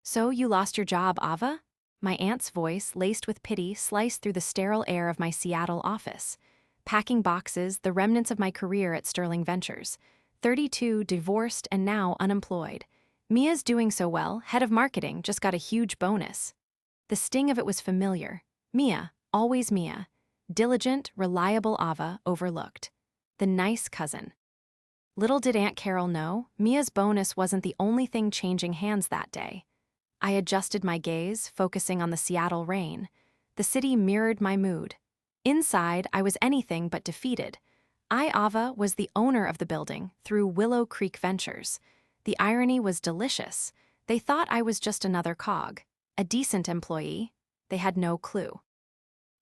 So you lost your job, Ava? My aunt's voice, laced with pity, sliced through the sterile air of my Seattle office. Packing boxes, the remnants of my career at Sterling Ventures. 32, divorced, and now unemployed. Mia's doing so well, head of marketing, just got a huge bonus. The sting of it was familiar. Mia, always Mia. Diligent, reliable Ava, overlooked. The nice cousin. Little did Aunt Carol know, Mia's bonus wasn't the only thing changing hands that day. I adjusted my gaze, focusing on the Seattle rain. The city mirrored my mood. Inside, I was anything but defeated. I, Ava, was the owner of the building through Willow Creek Ventures. The irony was delicious. They thought I was just another cog, a decent employee. They had no clue.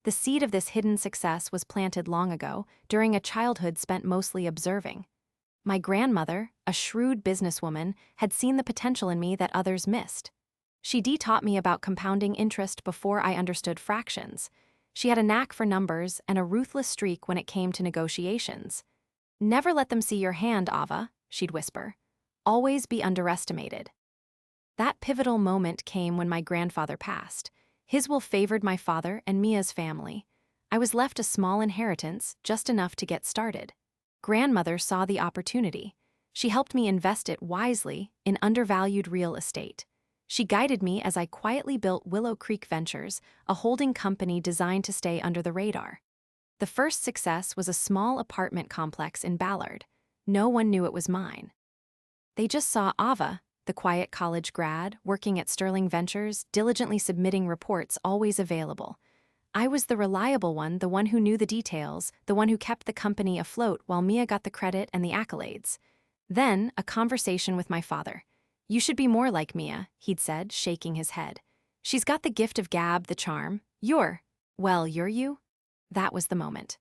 The seed of this hidden success was planted long ago, during a childhood spent mostly observing. My grandmother, a shrewd businesswoman, had seen the potential in me that others missed. She taught me about compounding interest before I understood fractions. She had a knack for numbers and a ruthless streak when it came to negotiations. Never let them see your hand, Ava, she'd whisper. Always be underestimated. That pivotal moment came when my grandfather passed. His will favored my father and Mia's family. I was left a small inheritance, just enough to get started. Grandmother saw the opportunity. She helped me invest it wisely in undervalued real estate. She guided me as I quietly built Willow Creek Ventures, a holding company designed to stay under the radar. The first success was a small apartment complex in Ballard. No one knew it was mine. They just saw Ava, the quiet college grad, working at Sterling Ventures, diligently submitting reports, always available. I was the reliable one, the one who knew the details, the one who kept the company afloat while Mia got the credit and the accolades. Then, a conversation with my father. "You should be more like Mia," he'd said, shaking his head. "She's got the gift of gab, the charm. You're you?" That was the moment.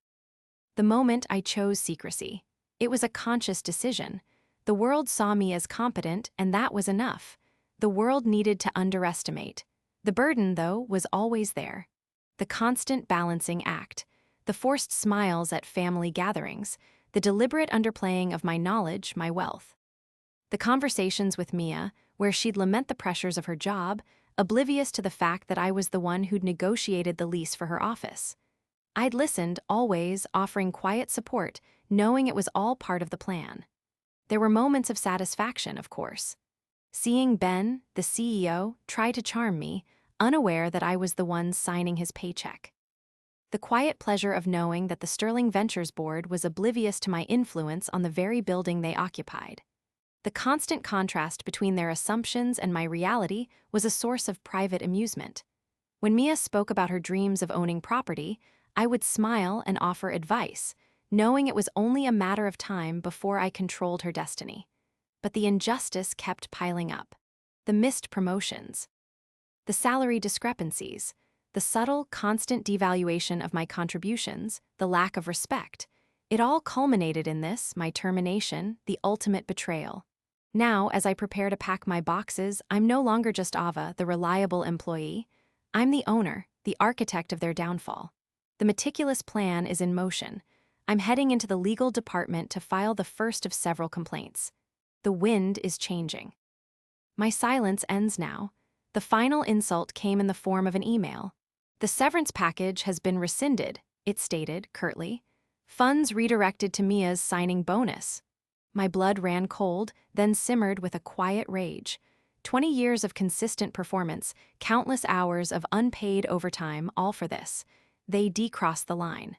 The moment I chose secrecy. It was a conscious decision. The world saw me as competent, and that was enough. The world needed to underestimate. The burden, though, was always there. The constant balancing act. The forced smiles at family gatherings. The deliberate underplaying of my knowledge, my wealth. The conversations with Mia, where she'd lament the pressures of her job, oblivious to the fact that I was the one who'd negotiated the lease for her office. I'd listened, always, offering quiet support, knowing it was all part of the plan. There were moments of satisfaction, of course. Seeing Ben, the CEO, try to charm me, unaware that I was the one signing his paycheck. The quiet pleasure of knowing that the Sterling Ventures board was oblivious to my influence on the very building they occupied. The constant contrast between their assumptions and my reality was a source of private amusement. When Mia spoke about her dreams of owning property, I would smile and offer advice, knowing it was only a matter of time before I controlled her destiny. But the injustice kept piling up. The missed promotions. The salary discrepancies. The subtle, constant devaluation of my contributions, the lack of respect. It all culminated in this, my termination, the ultimate betrayal. Now, as I prepare to pack my boxes, I'm no longer just Ava, the reliable employee. I'm the owner, the architect of their downfall. The meticulous plan is in motion. I'm heading into the legal department to file the first of several complaints. The wind is changing. My silence ends now. The final insult came in the form of an email. "The severance package has been rescinded," it stated, curtly. "Funds redirected to Mia's signing bonus." My blood ran cold, then simmered with a quiet rage. 20 years of consistent performance, countless hours of unpaid overtime, all for this. They decrossed the line.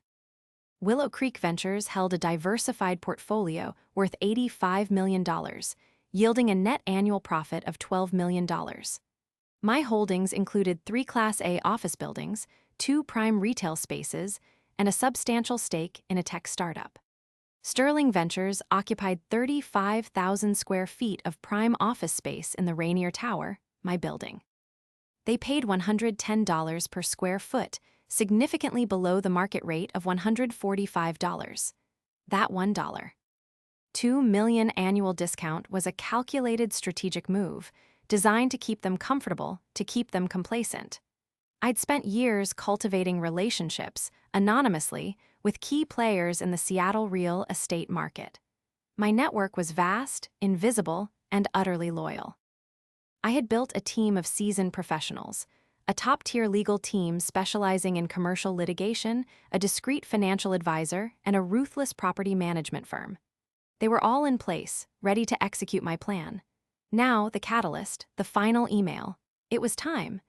Willow Creek Ventures held a diversified portfolio worth $85 million, yielding a net annual profit of $12 million. My holdings included 3 Class A office buildings, 2 prime retail spaces, and a substantial stake in a tech startup. Sterling Ventures occupied 35,000 square feet of prime office space in the Rainier Tower, my building. They paid $110 per square foot, significantly below the market rate of $145. That $2 million annual discount was a calculated strategic move, designed to keep them comfortable, to keep them complacent. I'd spent years cultivating relationships, anonymously, with key players in the Seattle real estate market. My network was vast, invisible, and utterly loyal. I had built a team of seasoned professionals, a top-tier legal team specializing in commercial litigation, a discreet financial advisor, and a ruthless property management firm. They were all in place, ready to execute my plan. Now, the catalyst, the final email. It was time.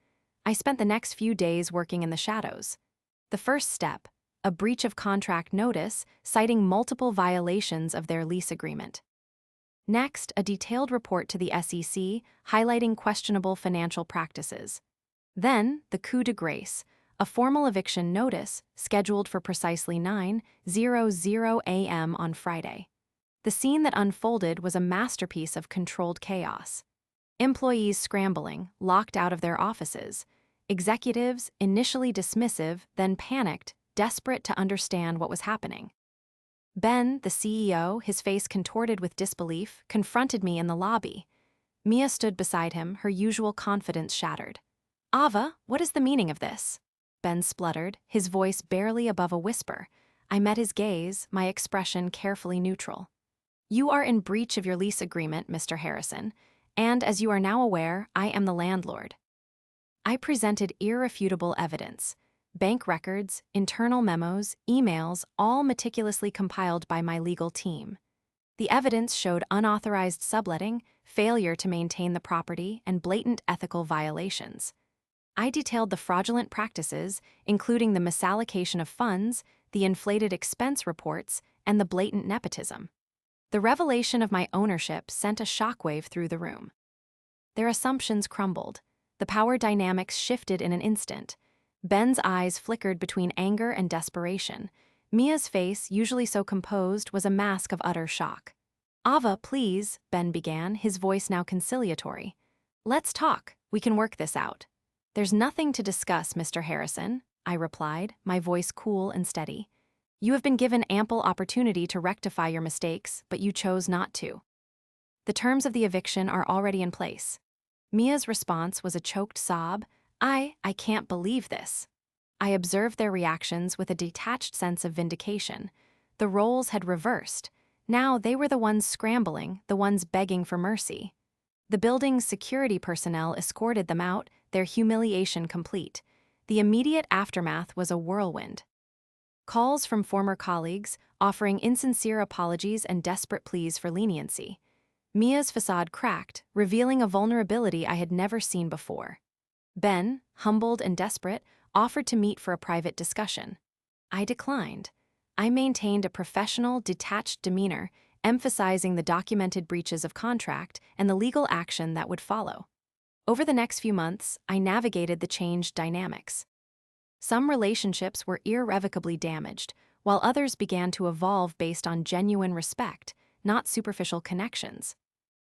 I spent the next few days working in the shadows. The first step, a breach of contract notice citing multiple violations of their lease agreement. Next, a detailed report to the SEC highlighting questionable financial practices. Then, the coup de grace, a formal eviction notice scheduled for precisely 9:00 a.m. on Friday. The scene that unfolded was a masterpiece of controlled chaos. Employees scrambling, locked out of their offices. Executives, initially dismissive, then panicked, desperate to understand what was happening. Ben, the CEO, his face contorted with disbelief, confronted me in the lobby. Mia stood beside him, her usual confidence shattered. "Ava, what is the meaning of this?" Ben spluttered, his voice barely above a whisper. I met his gaze, my expression carefully neutral. "You are in breach of your lease agreement, Mr. Harrison, and as you are now aware, I am the landlord." I presented irrefutable evidence. Bank records, internal memos, emails, all meticulously compiled by my legal team. The evidence showed unauthorized subletting, failure to maintain the property, and blatant ethical violations. I detailed the fraudulent practices, including the misallocation of funds, the inflated expense reports, and the blatant nepotism. The revelation of my ownership sent a shockwave through the room. Their assumptions crumbled. The power dynamics shifted in an instant. Ben's eyes flickered between anger and desperation. Mia's face, usually so composed, was a mask of utter shock. "Ava, please," Ben began, his voice now conciliatory. "Let's talk. We can work this out." "There's nothing to discuss, Mr. Harrison," I replied, my voice cool and steady. "You have been given ample opportunity to rectify your mistakes, but you chose not to. The terms of the eviction are already in place." Mia's response was a choked sob. I can't believe this." I observed their reactions with a detached sense of vindication. The roles had reversed. Now they were the ones scrambling, the ones begging for mercy. The building's security personnel escorted them out, their humiliation complete. The immediate aftermath was a whirlwind. Calls from former colleagues, offering insincere apologies and desperate pleas for leniency. Mia's facade cracked, revealing a vulnerability I had never seen before. Ben, humbled and desperate, offered to meet for a private discussion. I declined. I maintained a professional, detached demeanor, emphasizing the documented breaches of contract and the legal action that would follow. Over the next few months, I navigated the changed dynamics. Some relationships were irrevocably damaged, while others began to evolve based on genuine respect, not superficial connections.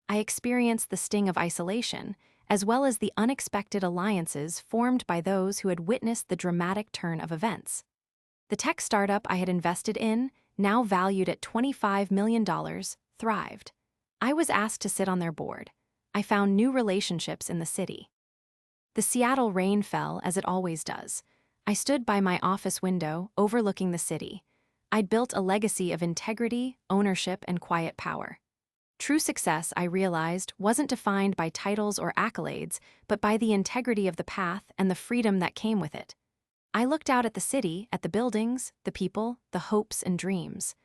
I experienced the sting of isolation, as well as the unexpected alliances formed by those who had witnessed the dramatic turn of events. The tech startup I had invested in, now valued at $25 million, thrived. I was asked to sit on their board. I found new relationships in the city. The Seattle rain fell, as it always does. I stood by my office window, overlooking the city. I'd built a legacy of integrity, ownership, and quiet power. True success, I realized, wasn't defined by titles or accolades, but by the integrity of the path and the freedom that came with it. I looked out at the city, at the buildings, the people, the hopes and dreams.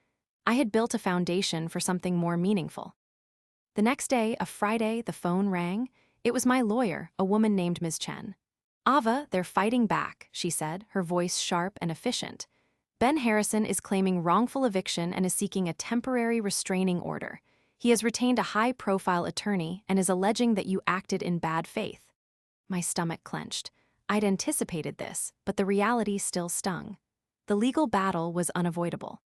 I had built a foundation for something more meaningful. The next day, a Friday, the phone rang. It was my lawyer, a woman named Ms. Chen. "Ava, they're fighting back," she said, her voice sharp and efficient. "Ben Harrison is claiming wrongful eviction and is seeking a temporary restraining order. He has retained a high-profile attorney and is alleging that you acted in bad faith." My stomach clenched. I'd anticipated this, but the reality still stung. The legal battle was unavoidable.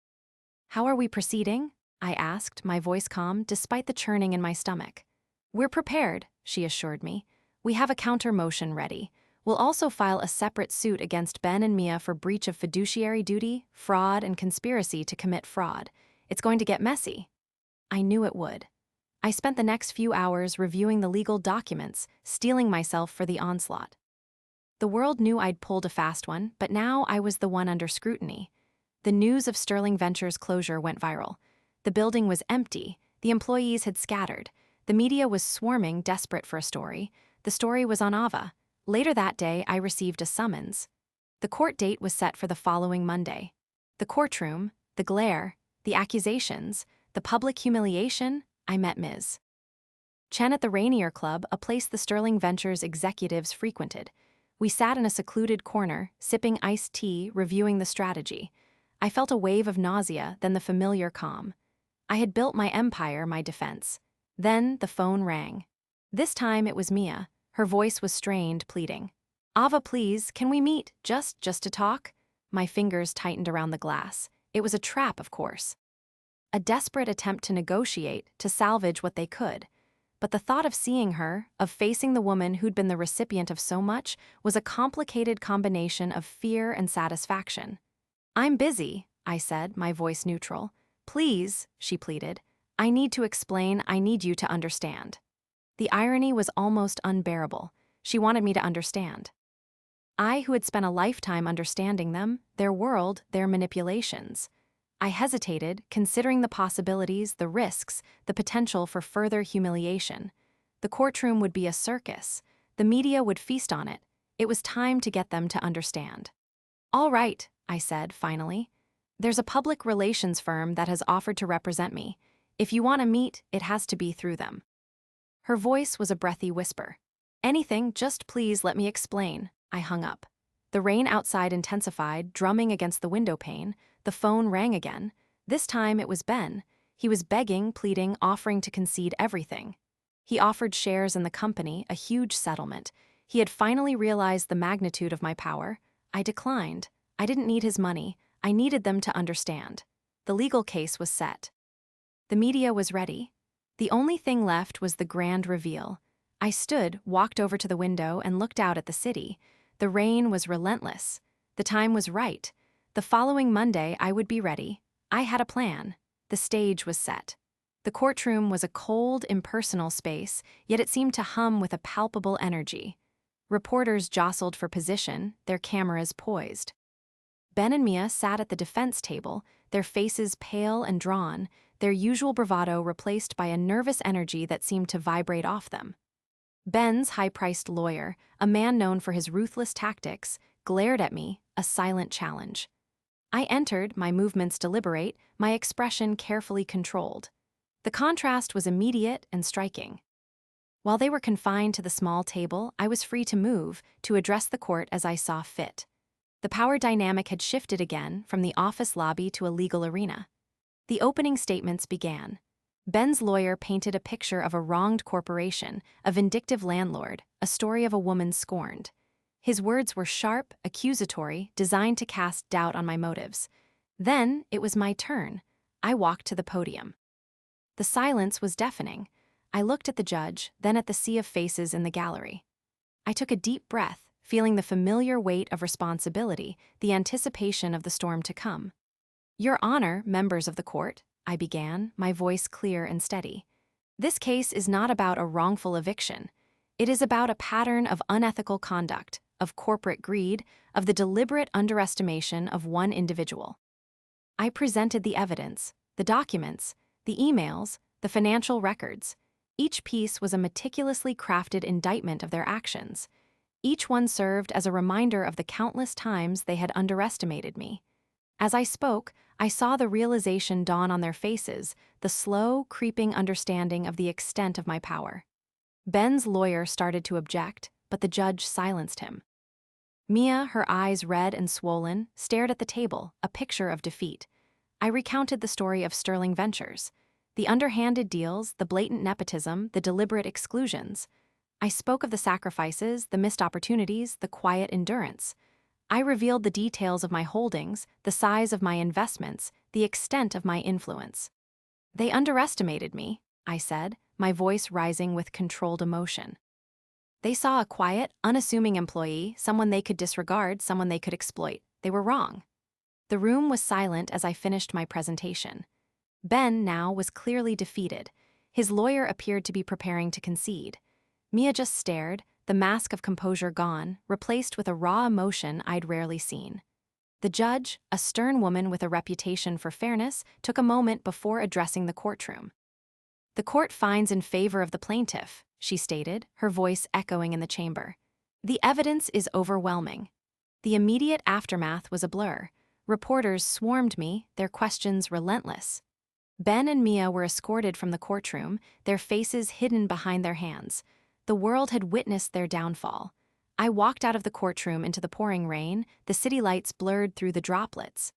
"How are we proceeding?" I asked, my voice calm despite the churning in my stomach. "We're prepared," she assured me. "We have a counter-motion ready. We'll also file a separate suit against Ben and Mia for breach of fiduciary duty, fraud, and conspiracy to commit fraud. It's going to get messy." I knew it would. I spent the next few hours reviewing the legal documents, steeling myself for the onslaught. The world knew I'd pulled a fast one, but now I was the one under scrutiny. The news of Sterling Ventures' closure went viral. The building was empty, the employees had scattered, the media was swarming, desperate for a story. The story was on Ava. Later that day, I received a summons. The court date was set for the following Monday. The courtroom, the glare, the accusations, the public humiliation. I met Ms. Chen at the Rainier Club, a place the Sterling Ventures executives frequented. We sat in a secluded corner, sipping iced tea, reviewing the strategy. I felt a wave of nausea, then the familiar calm. I had built my empire, my defense. Then the phone rang. This time it was Mia. Her voice was strained, pleading. Ava, please, can we meet, just to talk? My fingers tightened around the glass. It was a trap, of course. A desperate attempt to negotiate, to salvage what they could. But the thought of seeing her, of facing the woman who'd been the recipient of so much, was a complicated combination of fear and satisfaction. I'm busy, I said, my voice neutral. Please, she pleaded. I need to explain, I need you to understand. The irony was almost unbearable. She wanted me to understand. I, who had spent a lifetime understanding them, their world, their manipulations. I hesitated, considering the possibilities, the risks, the potential for further humiliation. The courtroom would be a circus. The media would feast on it. It was time to get them to understand. All right, I said, finally. There's a public relations firm that has offered to represent me. If you want to meet, it has to be through them. Her voice was a breathy whisper. Anything, just please let me explain. I hung up. The rain outside intensified, drumming against the window pane. The phone rang again. This time it was Ben. He was begging, pleading, offering to concede everything. He offered shares in the company, a huge settlement. He had finally realized the magnitude of my power. I declined. I didn't need his money. I needed them to understand. The legal case was set. The media was ready. The only thing left was the grand reveal. I stood, walked over to the window, and looked out at the city. The rain was relentless. The time was right. The following Monday, I would be ready. I had a plan. The stage was set. The courtroom was a cold, impersonal space, yet it seemed to hum with a palpable energy. Reporters jostled for position, their cameras poised. Ben and Mia sat at the defense table, their faces pale and drawn, their usual bravado replaced by a nervous energy that seemed to vibrate off them. Ben's high-priced lawyer, a man known for his ruthless tactics, glared at me, a silent challenge. I entered, my movements deliberate, my expression carefully controlled. The contrast was immediate and striking. While they were confined to the small table, I was free to move, to address the court as I saw fit. The power dynamic had shifted again, from the office lobby to a legal arena. The opening statements began. Ben's lawyer painted a picture of a wronged corporation, a vindictive landlord, a story of a woman scorned. His words were sharp, accusatory, designed to cast doubt on my motives. Then it was my turn. I walked to the podium. The silence was deafening. I looked at the judge, then at the sea of faces in the gallery. I took a deep breath, feeling the familiar weight of responsibility, the anticipation of the storm to come. Your Honor, members of the court, I began, my voice clear and steady. This case is not about a wrongful eviction. It is about a pattern of unethical conduct, of corporate greed, of the deliberate underestimation of one individual. I presented the evidence, the documents, the emails, the financial records. Each piece was a meticulously crafted indictment of their actions. Each one served as a reminder of the countless times they had underestimated me. As I spoke, I saw the realization dawn on their faces, the slow, creeping understanding of the extent of my power. Ben's lawyer started to object, but the judge silenced him. Mia, her eyes red and swollen, stared at the table, a picture of defeat. I recounted the story of Sterling Ventures, the underhanded deals, the blatant nepotism, the deliberate exclusions. I spoke of the sacrifices, the missed opportunities, the quiet endurance. I revealed the details of my holdings, the size of my investments, the extent of my influence. They underestimated me, I said, my voice rising with controlled emotion. They saw a quiet, unassuming employee, someone they could disregard, someone they could exploit. They were wrong. The room was silent as I finished my presentation. Ben, now, was clearly defeated. His lawyer appeared to be preparing to concede. Mia just stared, the mask of composure gone, replaced with a raw emotion I'd rarely seen. The judge, a stern woman with a reputation for fairness, took a moment before addressing the courtroom. The court finds in favor of the plaintiff, she stated, her voice echoing in the chamber. The evidence is overwhelming. The immediate aftermath was a blur. Reporters swarmed me, their questions relentless. Ben and Mia were escorted from the courtroom, their faces hidden behind their hands. The world had witnessed their downfall. I walked out of the courtroom into the pouring rain, the city lights blurred through the droplets.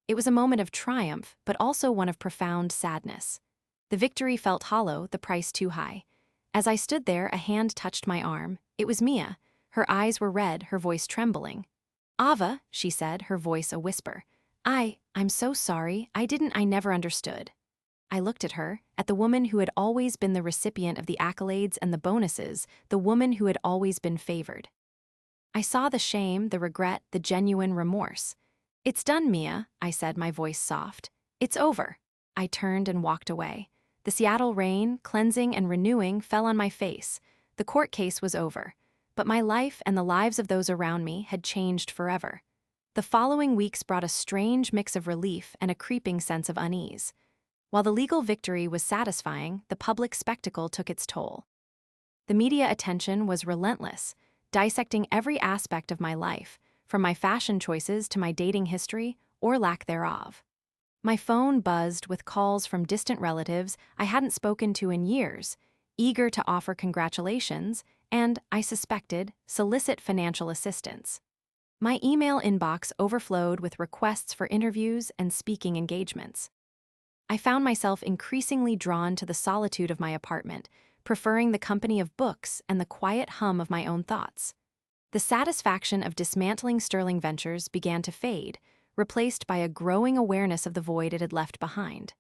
It was a moment of triumph, but also one of profound sadness. The victory felt hollow, the price too high. As I stood there, a hand touched my arm. It was Mia. Her eyes were red, her voice trembling. "Ava," she said, her voice a whisper. I'm so sorry. I never understood." I looked at her, at the woman who had always been the recipient of the accolades and the bonuses, the woman who had always been favored. I saw the shame, the regret, the genuine remorse. "It's done, Mia," I said, my voice soft. "It's over." I turned and walked away. The Seattle rain, cleansing and renewing, fell on my face. The court case was over. But my life and the lives of those around me had changed forever. The following weeks brought a strange mix of relief and a creeping sense of unease. While the legal victory was satisfying, the public spectacle took its toll. The media attention was relentless, dissecting every aspect of my life, from my fashion choices to my dating history or lack thereof. My phone buzzed with calls from distant relatives I hadn't spoken to in years, eager to offer congratulations and, I suspected, solicit financial assistance. My email inbox overflowed with requests for interviews and speaking engagements. I found myself increasingly drawn to the solitude of my apartment, preferring the company of books and the quiet hum of my own thoughts. The satisfaction of dismantling Sterling Ventures began to fade, replaced by a growing awareness of the void it had left behind.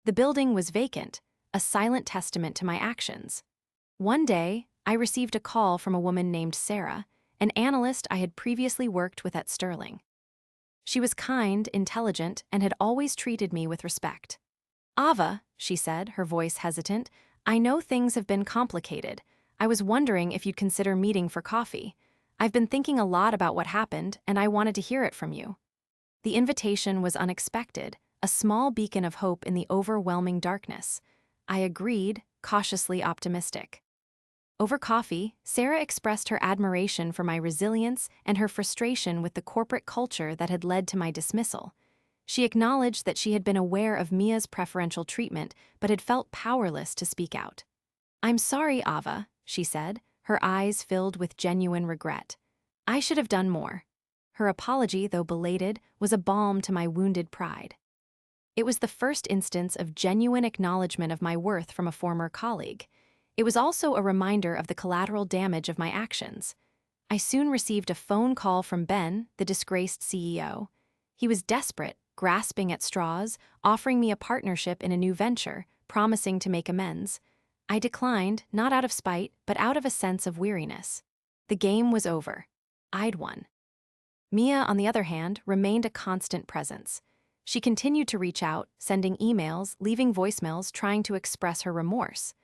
The building was vacant, a silent testament to my actions. One day, I received a call from a woman named Sarah, an analyst I had previously worked with at Sterling. She was kind, intelligent, and had always treated me with respect. "Ava," she said, her voice hesitant, "I know things have been complicated. I was wondering if you'd consider meeting for coffee. I've been thinking a lot about what happened, and I wanted to hear it from you." The invitation was unexpected, a small beacon of hope in the overwhelming darkness. I agreed, cautiously optimistic. Over coffee, Sarah expressed her admiration for my resilience and her frustration with the corporate culture that had led to my dismissal. She acknowledged that she had been aware of Mia's preferential treatment but had felt powerless to speak out. "I'm sorry, Ava," she said, her eyes filled with genuine regret. "I should have done more." Her apology, though belated, was a balm to my wounded pride. It was the first instance of genuine acknowledgement of my worth from a former colleague. It was also a reminder of the collateral damage of my actions. I soon received a phone call from Ben, the disgraced CEO. He was desperate, grasping at straws, offering me a partnership in a new venture, promising to make amends. I declined, not out of spite, but out of a sense of weariness. The game was over. I'd won. Mia, on the other hand, remained a constant presence. She continued to reach out, sending emails, leaving voicemails, trying to express her remorse.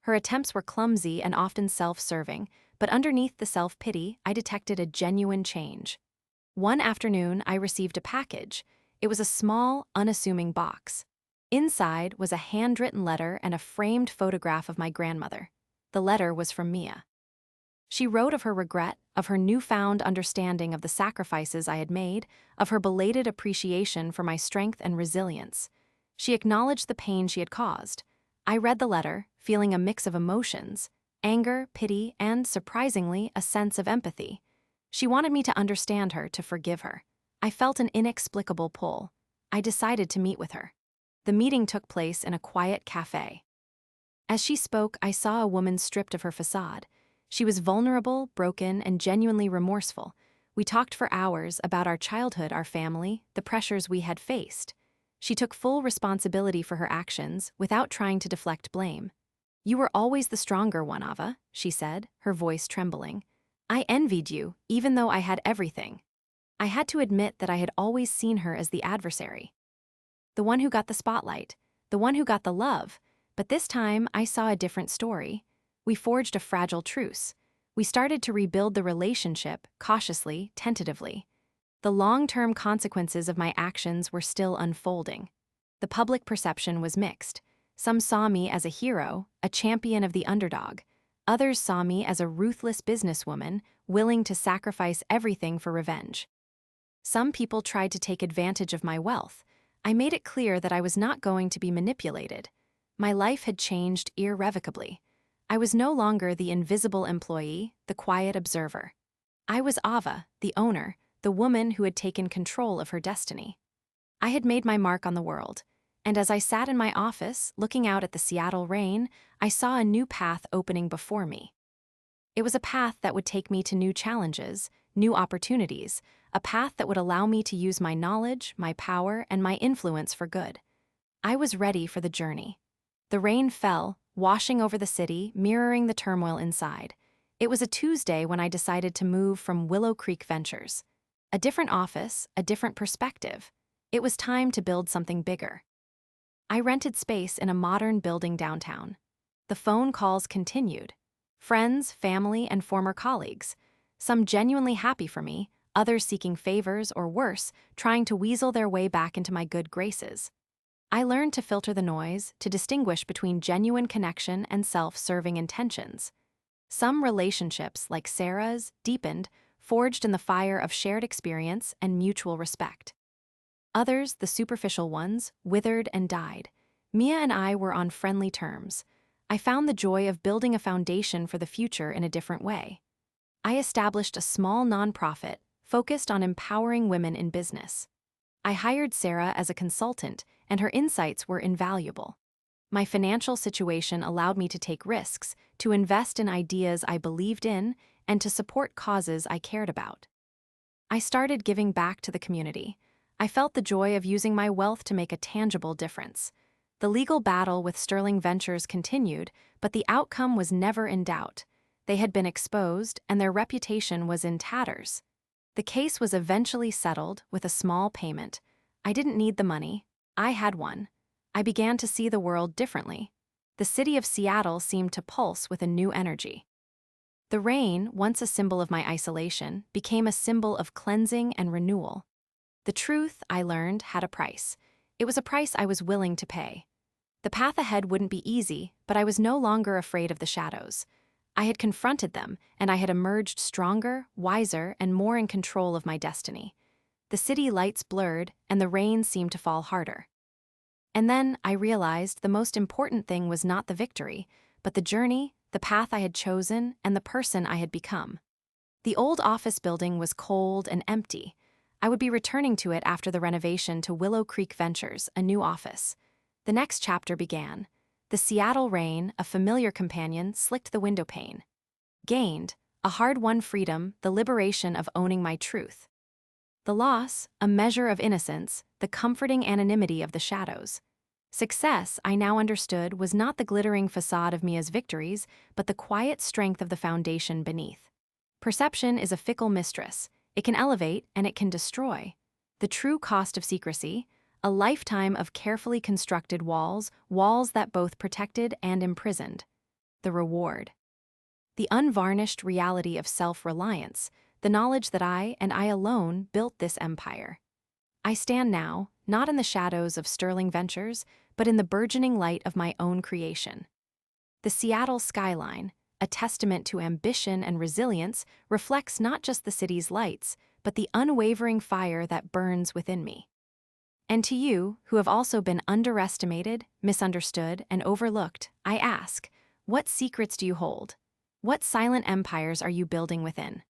Her attempts were clumsy and often self-serving, but underneath the self-pity, I detected a genuine change. One afternoon, I received a package. It was a small, unassuming box. Inside was a handwritten letter and a framed photograph of my grandmother. The letter was from Mia. She wrote of her regret, of her newfound understanding of the sacrifices I had made, of her belated appreciation for my strength and resilience. She acknowledged the pain she had caused. I read the letter, feeling a mix of emotions, anger, pity, and, surprisingly, a sense of empathy. She wanted me to understand her, to forgive her. I felt an inexplicable pull. I decided to meet with her. The meeting took place in a quiet cafe. As she spoke, I saw a woman stripped of her facade. She was vulnerable, broken, and genuinely remorseful. We talked for hours about our childhood, our family, the pressures we had faced. She took full responsibility for her actions without trying to deflect blame. "You were always the stronger one, Ava," she said, her voice trembling. "I envied you, even though I had everything." I had to admit that I had always seen her as the adversary. The one who got the spotlight, the one who got the love, but this time I saw a different story. We forged a fragile truce. We started to rebuild the relationship, cautiously, tentatively. The long-term consequences of my actions were still unfolding. The public perception was mixed. Some saw me as a hero, a champion of the underdog. Others saw me as a ruthless businesswoman, willing to sacrifice everything for revenge. Some people tried to take advantage of my wealth. I made it clear that I was not going to be manipulated. My life had changed irrevocably. I was no longer the invisible employee, the quiet observer. I was Ava, the owner, the woman who had taken control of her destiny. I had made my mark on the world, and as I sat in my office, looking out at the Seattle rain, I saw a new path opening before me. It was a path that would take me to new challenges, new opportunities, a path that would allow me to use my knowledge, my power, and my influence for good. I was ready for the journey. The rain fell, washing over the city, mirroring the turmoil inside. It was a Tuesday when I decided to move from Willow Creek Ventures. A different office, a different perspective. It was time to build something bigger. I rented space in a modern building downtown. The phone calls continued. Friends, family, and former colleagues. Some genuinely happy for me, others seeking favors or worse, trying to weasel their way back into my good graces. I learned to filter the noise, to distinguish between genuine connection and self-serving intentions. Some relationships, like Sarah's, deepened, forged in the fire of shared experience and mutual respect. Others, the superficial ones, withered and died. Mia and I were on friendly terms. I found the joy of building a foundation for the future in a different way. I established a small nonprofit focused on empowering women in business. I hired Sarah as a consultant, and her insights were invaluable. My financial situation allowed me to take risks, to invest in ideas I believed in, and to support causes I cared about. I started giving back to the community. I felt the joy of using my wealth to make a tangible difference. The legal battle with Sterling Ventures continued, but the outcome was never in doubt. They had been exposed, and their reputation was in tatters. The case was eventually settled with a small payment. I didn't need the money. I had one. I began to see the world differently. The city of Seattle seemed to pulse with a new energy. The rain, once a symbol of my isolation, became a symbol of cleansing and renewal. The truth, I learned, had a price. It was a price I was willing to pay. The path ahead wouldn't be easy, but I was no longer afraid of the shadows. I had confronted them, and I had emerged stronger, wiser, and more in control of my destiny. The city lights blurred, and the rain seemed to fall harder. And then I realized the most important thing was not the victory, but the journey, the path I had chosen, and the person I had become. The old office building was cold and empty. I would be returning to it after the renovation to Willow Creek Ventures, a new office. The next chapter began. The Seattle rain, a familiar companion, slicked the window pane. Gained, a hard-won freedom, the liberation of owning my truth. The loss, a measure of innocence, the comforting anonymity of the shadows. Success, I now understood, was not the glittering facade of Mia's victories, but the quiet strength of the foundation beneath. Perception is a fickle mistress. It can elevate and it can destroy. The true cost of secrecy, a lifetime of carefully constructed walls, walls that both protected and imprisoned. The reward. The unvarnished reality of self-reliance, the knowledge that I, and I alone, built this empire. I stand now, not in the shadows of Sterling Ventures, but in the burgeoning light of my own creation. The Seattle skyline, a testament to ambition and resilience, reflects not just the city's lights, but the unwavering fire that burns within me. And to you, who have also been underestimated, misunderstood, and overlooked, I ask, what secrets do you hold? What silent empires are you building within?